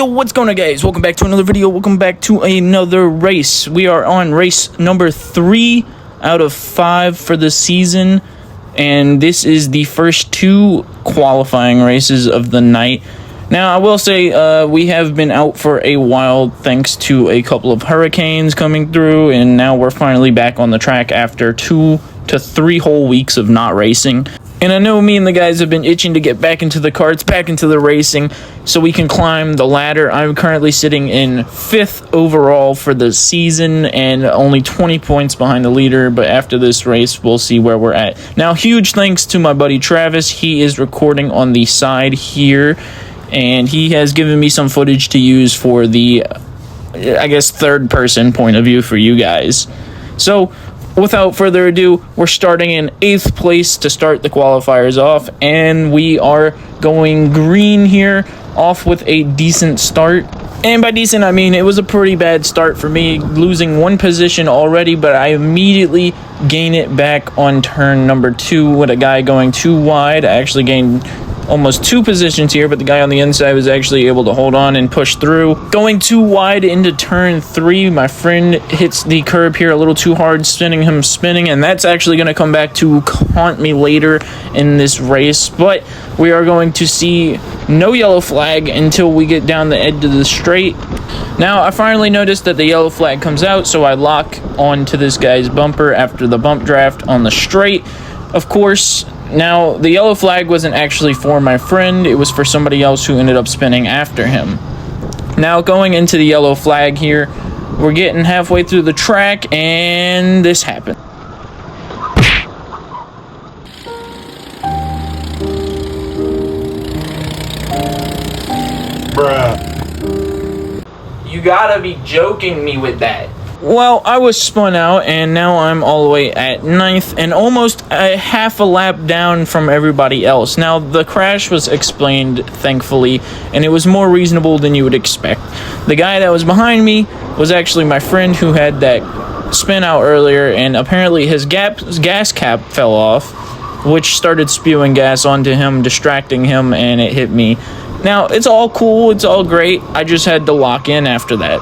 Yo, what's going on, guys? Welcome back to another video. Welcome back to another race. We are on race number 3 out of 5 for the season, and this is the first 2 qualifying races of the night. Now, I will say we have been out for a while thanks to a couple of hurricanes coming through, and now we're finally back on the track after 2 to 3 whole weeks of not racing. And I know me and the guys have been itching to get back into the karts, back into the racing, so we can climb the ladder. I'm currently sitting in 5th overall for the season and only 20 points behind the leader, but after this race, we'll see where we're at. Now, huge thanks to my buddy Travis. He is recording on the side here, and he has given me some footage to use for the, I guess, third-person point of view for you guys. So, without further ado, we're starting in 8th place to start the qualifiers off, and we are going green here, off with a decent start. And by decent, I mean it was a pretty bad start for me, losing 1 position already, but I immediately gain it back on turn number 2 with a guy going too wide. I actually gained almost 2 positions here, but the guy on the inside was actually able to hold on and push through. Going too wide into turn 3, my friend hits the curb here a little too hard, sending him spinning, and that's actually going to come back to haunt me later in this race. But we are going to see no yellow flag until we get down the edge of the straight. Now, I finally noticed that the yellow flag comes out, so I lock onto this guy's bumper after the bump draft on the straight. Of course, now, the yellow flag wasn't actually for my friend, it was for somebody else who ended up spinning after him. Now, going into the yellow flag here, we're getting halfway through the track, and this happened. Bruh. You gotta be joking me with that. Well, I was spun out, and now I'm all the way at 9th and almost a half a lap down from everybody else. Now, the crash was explained, thankfully, and it was more reasonable than you would expect. The guy that was behind me was actually my friend who had that spin out earlier, and apparently his gas cap fell off, which started spewing gas onto him, distracting him, and it hit me. Now, it's all cool, it's all great, I just had to lock in after that.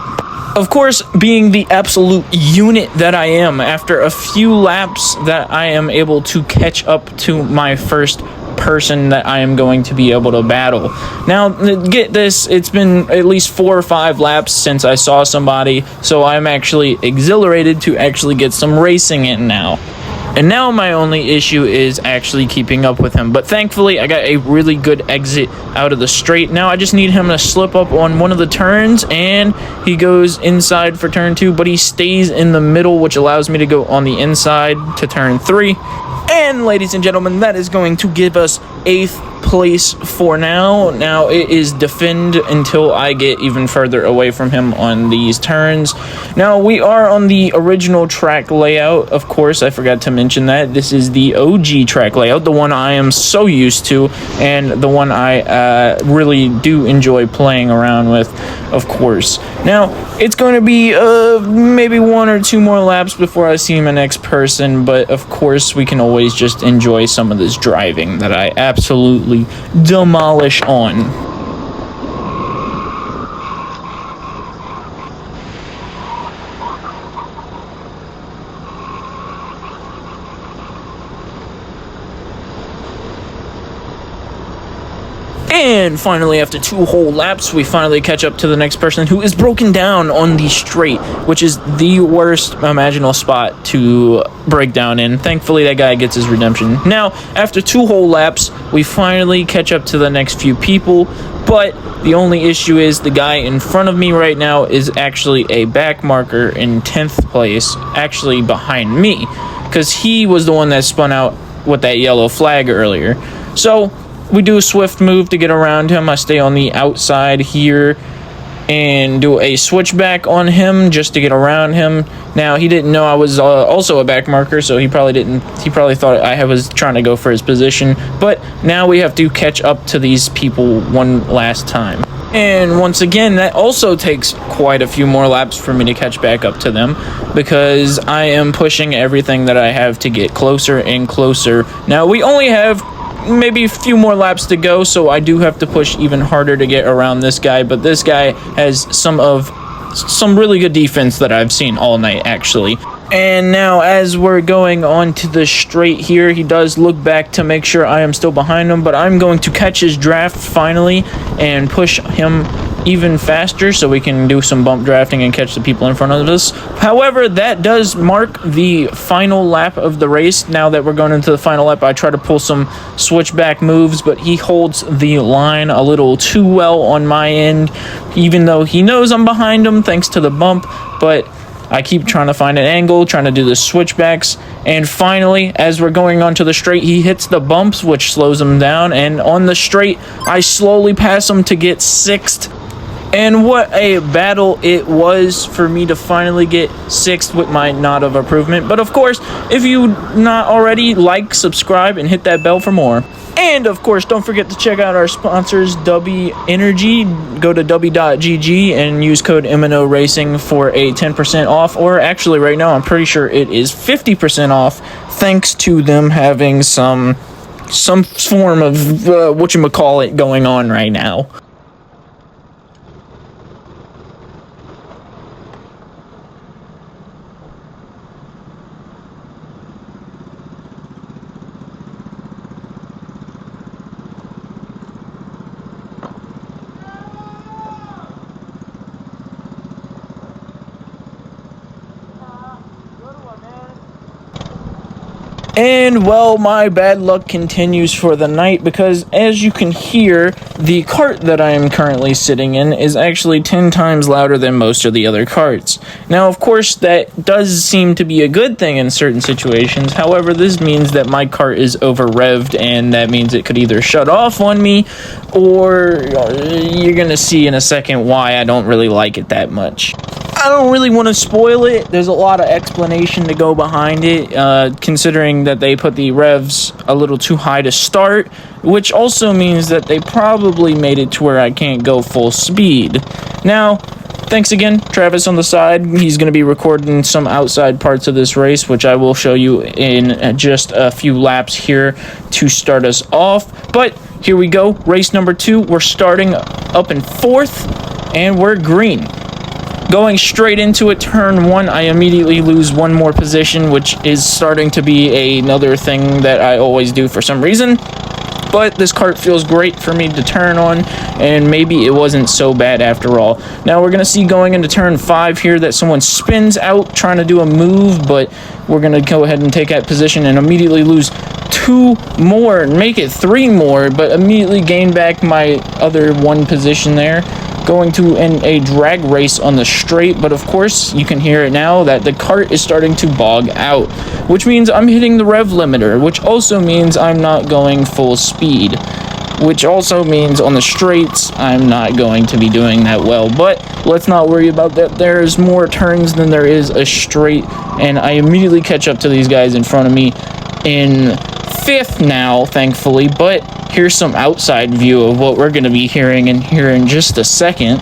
Of course, being the absolute unit that I am, after a few laps that I am able to catch up to my first person that I am going to be able to battle. Now, get this, it's been at least 4 or 5 laps since I saw somebody, so I'm actually exhilarated to actually get some racing in now. And now my only issue is actually keeping up with him. But thankfully, I got a really good exit out of the straight. Now I just need him to slip up on one of the turns, and he goes inside for turn 2, but he stays in the middle, which allows me to go on the inside to turn 3. And ladies and gentlemen, that is going to give us 8th place for now. Now it is defend until I get even further away from him on these turns. Now we are on the original track layout. Of course, I forgot to mention that this is the OG track layout, the one I am so used to, and the one I really do enjoy playing around with, of course. Now it's going to be maybe 1 or 2 more laps before I see my next person, but of course we can always just enjoy some of this driving that I absolutely demolish on. And finally, after 2 whole laps, we finally catch up to the next person who is broken down on the straight, which is the worst imaginable spot to break down in. Thankfully, that guy gets his redemption. Now, after 2 whole laps, we finally catch up to the next few people, but the only issue is the guy in front of me right now is actually a back marker in 10th place, actually behind me, because he was the one that spun out with that yellow flag earlier. So we do a swift move to get around him. I stay on the outside here and do a switchback on him just to get around him. Now, he didn't know I was also a back marker, so he probably thought I was trying to go for his position. But now we have to catch up to these people one last time. And once again, that also takes quite a few more laps for me to catch back up to them, because I am pushing everything that I have to get closer and closer. Now, we only have maybe a few more laps to go, so I do have to push even harder to get around this guy. But this guy has some really good defense that I've seen all night, actually. And now, as we're going on to the straight here, he does look back to make sure I am still behind him, but I'm going to catch his draft finally and push him even faster so we can do some bump drafting and catch the people in front of us. However, that does mark the final lap of the race. Now that we're going into the final lap, I try to pull some switchback moves, but he holds the line a little too well on my end, even though he knows I'm behind him thanks to the bump. But I keep trying to find an angle, trying to do the switchbacks, and finally, as we're going onto the straight, he hits the bumps, which slows him down, and on the straight, I slowly pass him to get 6th. And what a battle it was for me to finally get 6th with my nod of improvement. But of course, if you not already, like, subscribe, and hit that bell for more. And of course, don't forget to check out our sponsors, W Energy. Go to w.gg and use code MNO Racing for a 10% off. Or actually, right now, I'm pretty sure it is 50% off, thanks to them having some form of whatchamacallit going on right now. And, well, my bad luck continues for the night because, as you can hear, the cart that I am currently sitting in is actually 10 times louder than most of the other carts. Now, of course, that does seem to be a good thing in certain situations. However, this means that my cart is over-revved, and that means it could either shut off on me, or you're going to see in a second why I don't really like it that much. I don't really want to spoil it. There's a lot of explanation to go behind it, considering that they put the revs a little too high to start, which also means that they probably made it to where I can't go full speed. Now, thanks again, Travis on the side. He's going to be recording some outside parts of this race, which I will show you in just a few laps here to start us off. But here we go, race number 2. We're starting up in 4th, and we're green. Going straight into it, turn 1, I immediately lose one more position, which is starting to be another thing that I always do for some reason. But this kart feels great for me to turn on, and maybe it wasn't so bad after all. Now we're going to see going into turn 5 here that someone spins out trying to do a move, but we're going to go ahead and take that position and immediately lose 2 more and make it 3 more, but immediately gain back my other 1 position there. Going to a drag race on the straight, but of course you can hear it now that the cart is starting to bog out, which means I'm hitting the rev limiter, which also means I'm not going full speed, which also means on the straights I'm not going to be doing that well. But let's not worry about that. There's more turns than there is a straight, and I immediately catch up to these guys in front of me in 5th now, thankfully. But here's some outside view of what we're going to be hearing in here in just a second.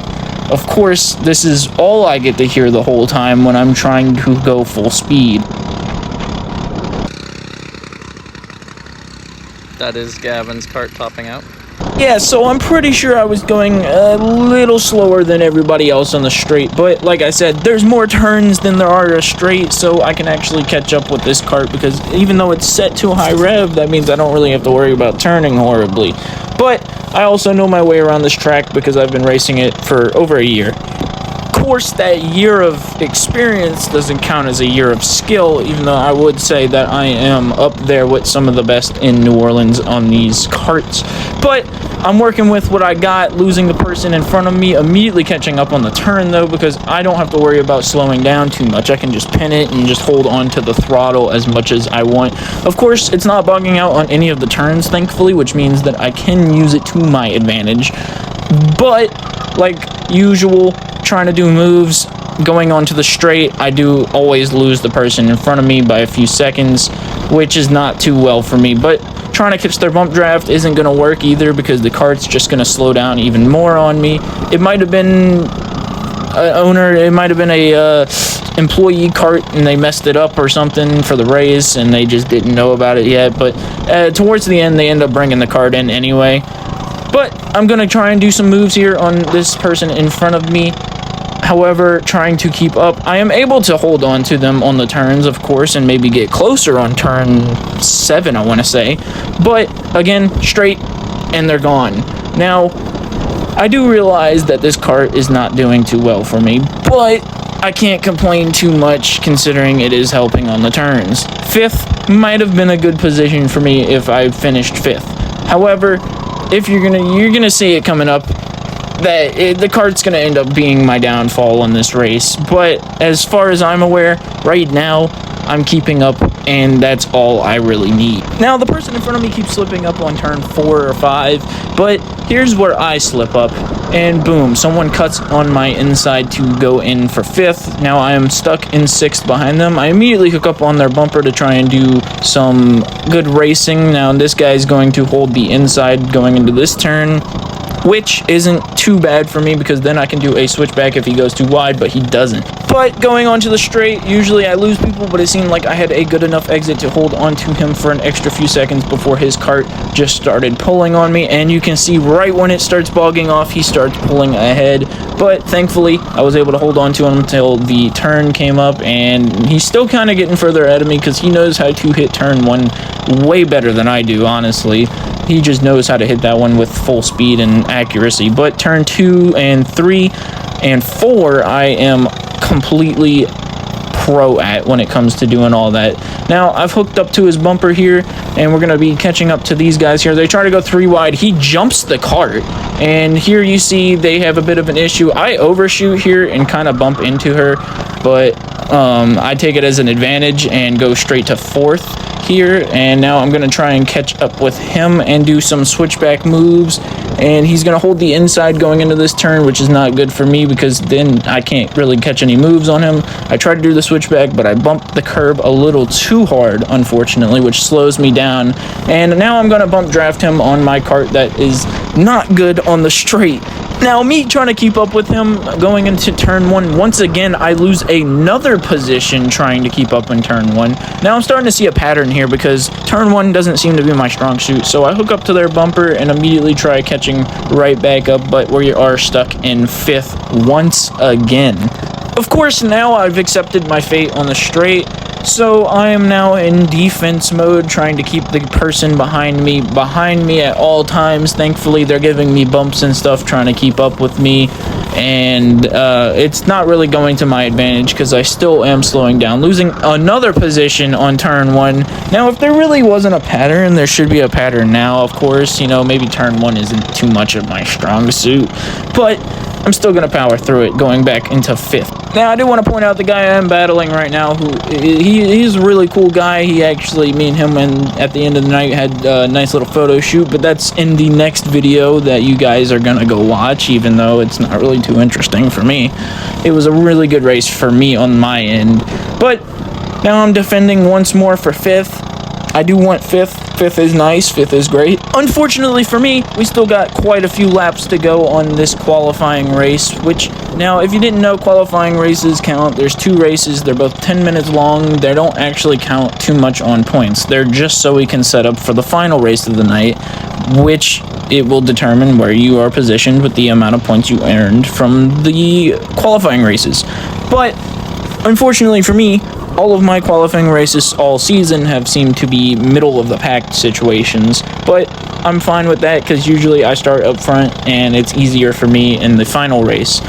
Of course, this is all I get to hear the whole time when I'm trying to go full speed. That is Gavin's cart topping out. Yeah, so I'm pretty sure I was going a little slower than everybody else on the straight, but like I said, there's more turns than there are a straight, so I can actually catch up with this kart, because even though it's set to high rev, that means I don't really have to worry about turning horribly. But I also know my way around this track because I've been racing it for over a year. Of course, that year of experience doesn't count as a year of skill, even though I would say that I am up there with some of the best in New Orleans on these karts. But I'm working with what I got, losing the person in front of me, immediately catching up on the turn though, because I don't have to worry about slowing down too much. I can just pin it and just hold on to the throttle as much as I want. Of course, it's not bugging out on any of the turns, thankfully, which means that I can use it to my advantage. But, like usual, trying to do moves, going onto the straight, I do always lose the person in front of me by a few seconds, which is not too well for me. But trying to catch their bump draft isn't going to work either, because the kart's just going to slow down even more on me. It might have been an owner, it might have been a employee cart and they messed it up or something for the race and they just didn't know about it yet. But towards the end, they end up bringing the cart in anyway. But I'm going to try and do some moves here on this person in front of me. However, trying to keep up, I am able to hold on to them on the turns, of course, and maybe get closer on turn 7, I want to say. But, again, straight, and they're gone. Now, I do realize that this cart is not doing too well for me, but I can't complain too much considering it is helping on the turns. 5th might have been a good position for me if I finished 5th. However, if you're gonna see it coming up that the cart's gonna end up being my downfall in this race. But as far as I'm aware, right now I'm keeping up, and that's all I really need. Now, the person in front of me keeps slipping up on turn 4 or 5, but here's where I slip up, and boom, someone cuts on my inside to go in for 5th. Now I am stuck in 6th behind them. I immediately hook up on their bumper to try and do some good racing. Now this guy's going to hold the inside going into this turn, which isn't too bad for me because then I can do a switchback if he goes too wide, but he doesn't. But going onto the straight, usually I lose people, but it seemed like I had a good enough exit to hold onto him for an extra few seconds before his cart just started pulling on me, and you can see right when it starts bogging off, he starts pulling ahead. But thankfully, I was able to hold on to him until the turn came up, and he's still kind of getting further ahead of me because he knows how to hit turn 1 way better than I do, honestly. He just knows how to hit that one with full speed and accuracy. But turn 2 and 3 and 4, I am completely pro at when it comes to doing all that. Now, I've hooked up to his bumper here, and we're going to be catching up to these guys here. They try to go 3 wide. He jumps the cart, and here you see they have a bit of an issue. I overshoot here and kind of bump into her, but I take it as an advantage and go straight to 4th here, and now I'm going to try and catch up with him and do some switchback moves, and he's going to hold the inside going into this turn, which is not good for me because then I can't really catch any moves on him. I tried to do the switchback, but I bumped the curb a little too hard, unfortunately, which slows me down, and now I'm going to bump draft him on my cart that is not good on the straight. Now, me trying to keep up with him going into turn 1, once again, I lose another position trying to keep up in turn 1. Now, I'm starting to see a pattern here because turn 1 doesn't seem to be my strong suit, so I hook up to their bumper and immediately try catching right back up, but we are stuck in 5th once again. Of course, now I've accepted my fate on the straight, so I am now in defense mode, trying to keep the person behind me at all times. Thankfully, they're giving me bumps and stuff, trying to keep up with me, and it's not really going to my advantage because I still am slowing down, losing another position on turn 1. Now, if there really wasn't a pattern, there should be a pattern now, of course. You know, maybe turn 1 isn't too much of my strong suit, but I'm still going to power through it, going back into 5th. Now, I do want to point out the guy I'm battling right now, who he's a really cool guy. He actually, me and him, and at the end of the night, had a nice little photo shoot, but that's in the next video that you guys are going to go watch, even though it's not really too interesting for me. It was a really good race for me on my end, but now I'm defending once more for 5th. I do want 5th. 5th is nice. 5th is great. Unfortunately for me, we still got quite a few laps to go on this qualifying race, which, now, if you didn't know, qualifying races count. There's 2 races. They're both 10 minutes long. They don't actually count too much on points. They're just so we can set up for the final race of the night, which it will determine where you are positioned with the amount of points you earned from the qualifying races. But unfortunately for me, all of my qualifying races all season have seemed to be middle of the pack situations, but I'm fine with that because usually I start up front and it's easier for me in the final race.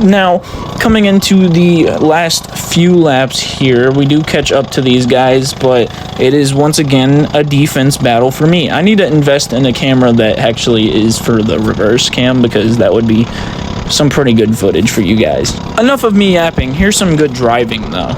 Now, coming into the last few laps here, we do catch up to these guys, but it is once again a defense battle for me. I need to invest in a camera that actually is for the reverse cam because that would be some pretty good footage for you guys. Enough of me yapping. Here's some good driving though.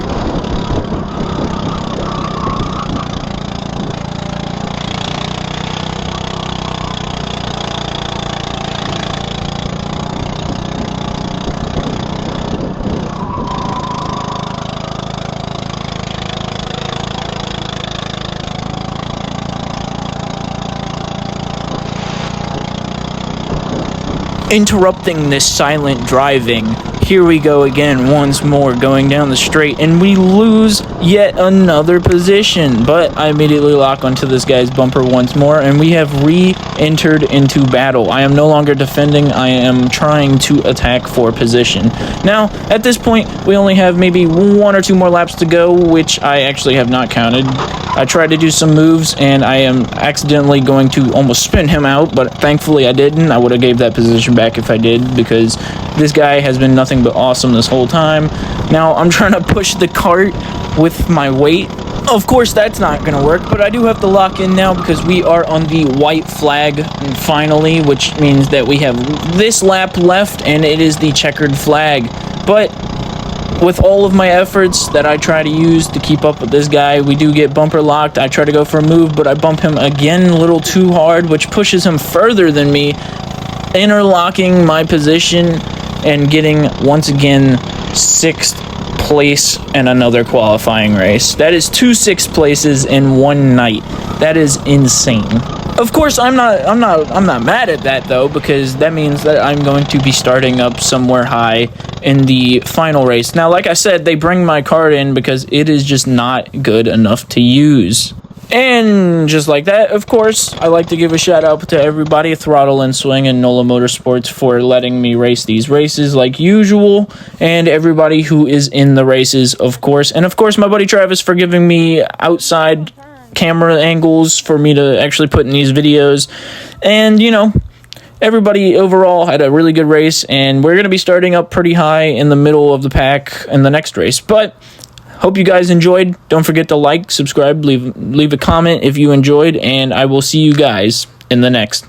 Interrupting this silent driving, Here we go again, once more, going down the straight, and we lose yet another position. But I immediately lock onto this guy's bumper once more, and we have re-entered into battle. I am no longer defending, I am trying to attack for position. Now, at this point, we only have maybe 1 or 2 more laps to go, which I actually have not counted. I tried to do some moves, and I am accidentally going to almost spin him out, but thankfully I didn't. I would have gave that position back if I did, because this guy has been nothing but awesome this whole time. Now, I'm trying to push the cart with my weight. Of course, that's not going to work, but I do have to lock in now because we are on the white flag finally, which means that we have this lap left, and it is the checkered flag. But with all of my efforts that I try to use to keep up with this guy, we do get bumper locked. I try to go for a move, but I bump him again a little too hard, which pushes him further than me, interlocking my position and getting, once again, 6th place in another qualifying race. That is 2 6th places in one night. That is insane. Of course, I'm not mad at that though, because that means that I'm going to be starting up somewhere high in the final race. Now, like I said, they bring my card in because it is just not good enough to use. And just like that, of course, I like to give a shout out to everybody, Throttle and Swing and NOLA Motorsports, for letting me race these races like usual, and everybody who is in the races, of course. And of course, my buddy Travis for giving me outside camera angles for me to actually put in these videos. And, you know, everybody overall had a really good race, and we're going to be starting up pretty high in the middle of the pack in the next race. But hope you guys enjoyed. Don't forget to like, subscribe, leave a comment if you enjoyed, and I will see you guys in the next.